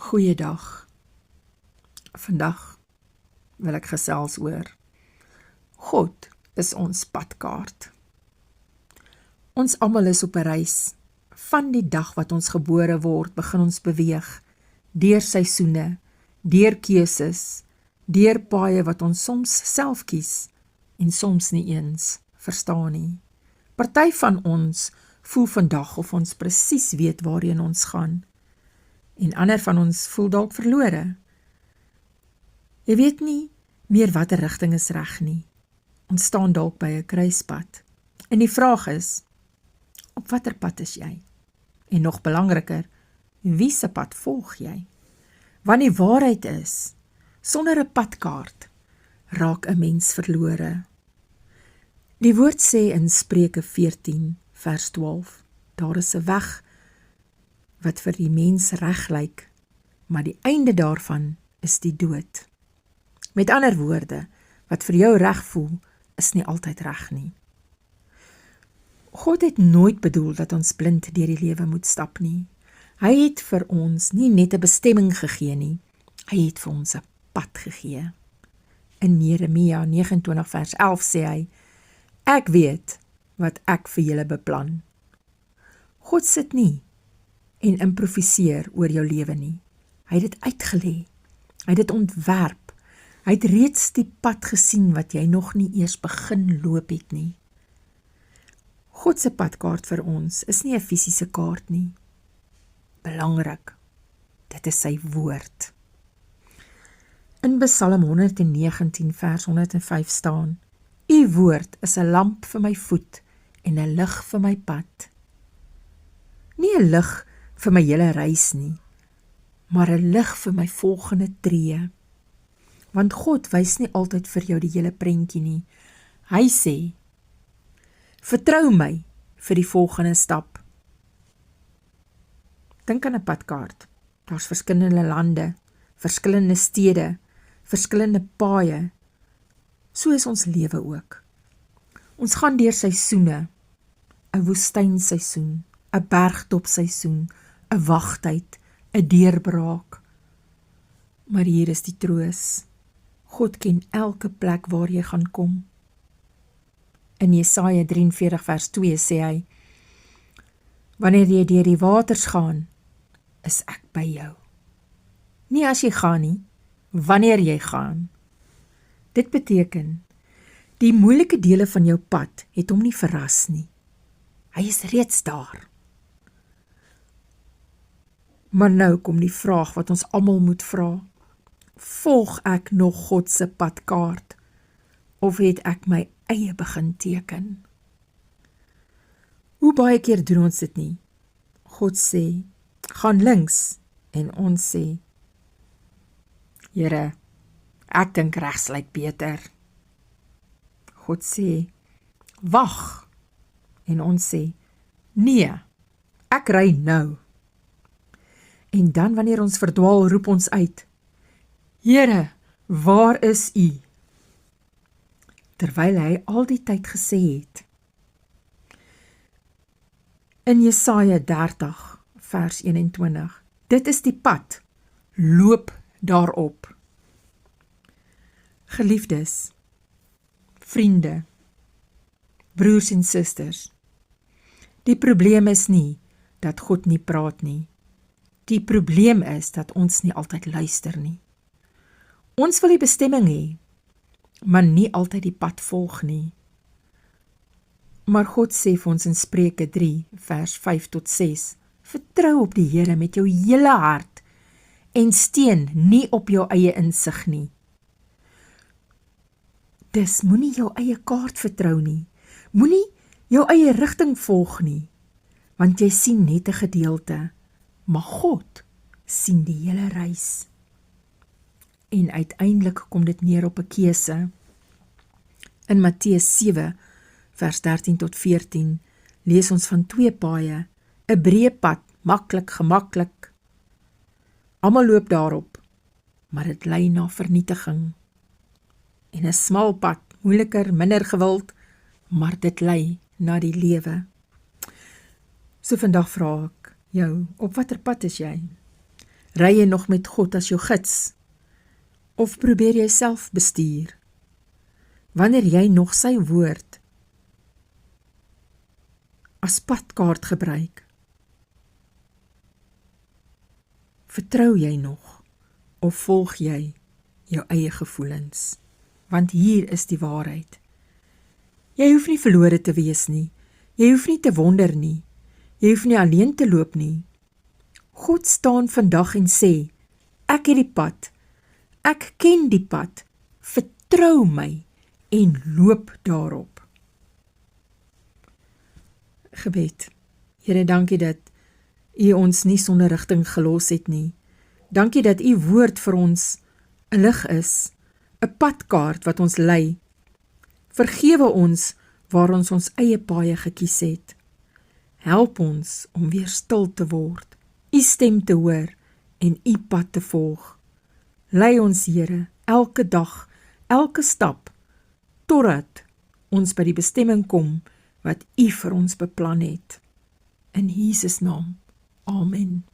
Goeiedag. Vandag wil ek gesels oor God is ons padkaart. Ons almal is op 'n reis. Van die dag wat ons gebore word, begin ons beweeg, deur seisoene, deur keuses, deur paaie wat ons soms self kies en soms nie eens verstaan nie. Party van ons voel vandag of ons presies weet waarheen ons gaan, en ander van ons voel dalk verlore. Jy weet nie meer watter rigting is reg nie. Ons staan dalk by 'n kruispunt. En die vraag is, op watter pad is jy? En nog belangriker, wie se pad volg jy? Want die waarheid is, sonder 'n padkaart raak 'n mens verlore. Die woord sê in Spreuke 14 vers 12, daar is 'n weg wat vir die mens reg lyk, maar die einde daarvan is die dood. Met ander woorde, wat vir jou reg voel, is nie altyd reg nie. God het nooit bedoel dat ons blind deur die lewe moet stap nie. Hy het vir ons nie net 'n bestemming gegee nie, hy het vir ons 'n pad gegee. In Jeremia 29 vers 11 sê hy, ek weet wat ek vir julle beplan. God sit nie en improviseer oor jou lewe nie. Hy het dit uitgelê, hy het dit ontwerp, hy het reeds die pad gesien wat jy nog nie eers begin loop het nie. God se padkaart vir ons is nie 'n fisiese kaart nie. Belangrik, dit is sy woord. In Psalm 119 vers 105 staan, U woord is 'n lamp vir my voet en 'n lig vir my pad. Nie 'n lig vir my hele reis nie, maar 'n lig vir my volgende tree. Want God wys nie altyd vir jou die hele prentjie nie. Hy sê, vertrou my vir die volgende stap. Dink aan 'n padkaart. Daar's verskillende lande, verskillende stede, verskillende paaie. So is ons lewe ook. Ons gaan deur seisoene, 'n woestynseisoen, 'n bergtopseisoen, 'n wagtyd, 'n deurbraak. Maar hier is die troos. God ken elke plek waar jy gaan kom. In Jesaja 43 vers 2 sê hy, wanneer jy deur die waters gaan, is ek by jou. Nie as jy gaan nie, wanneer jy gaan. Dit beteken, die moeilike dele van jou pad het hom nie verras nie. Hy is reeds daar. Maar nou kom die vraag wat ons almal moet vra. Volg ek nog God se padkaart, of het ek my eie begin teken? Hoe baie keer doen ons dit nie? God sê, gaan links, en ons sê, Here, ek dink regs lyk beter. God sê, wag, en ons sê, nee, ek ry nou. En dan wanneer ons verdwaal, roep ons uit, Here, waar is U? Terwyl hy al die tyd gesê het. In Jesaja 30 vers 21, dit is die pad, loop daarop. Geliefdes, vriende, broers en susters, die probleem is nie dat God nie praat nie. Die probleem is dat ons nie altyd luister nie. Ons wil die bestemming hê, maar nie altyd die pad volg nie. Maar God sê vir ons in Spreuke 3 vers 5 tot 6, vertrou op die Here met jou hele hart en steun nie op jou eie insig nie. Dis moenie jou eie kaart vertrou nie, moenie jou eie rigting volg nie, want jy sien net 'n gedeelte, maar God sien die hele reis. En uiteindelik kom dit neer op 'n keuse. In Matteus 7 vers 13 tot 14 lees ons van twee paaie, 'n breë pad, maklik, gemaklik. Almal loop daarop, maar dit lei na vernietiging. En 'n smal pad, moeiliker, minder gewild, maar dit lei na die lewe. So vandag vra ek jou, op watter pad is jy? Ry jy nog met God as jou gids? Of probeer jy self bestuur? Wanneer jy nog sy woord as padkaart gebruik, vertrou jy nog, of volg jy jou eie gevoelens? Want hier is die waarheid. Jy hoef nie verlore te wees nie, jy hoef nie te wonder nie, jy hoef nie alleen te loop nie. God staan vandag en sê, ek het die pad, ek ken die pad, vertrou my en loop daarop. Gebed. Here, dankie dat U ons nie sonder rigting gelos het nie. Dankie dat U woord vir ons 'n lig is, 'n padkaart wat ons lei. Vergewe ons waar ons eie paaie gekies het. Help ons om weer stil te word, U stem te hoor en U pad te volg. Lei ons, Here, elke dag, elke stap, totdat ons by die bestemming kom wat U vir ons beplan het. In Jesus naam, Amen.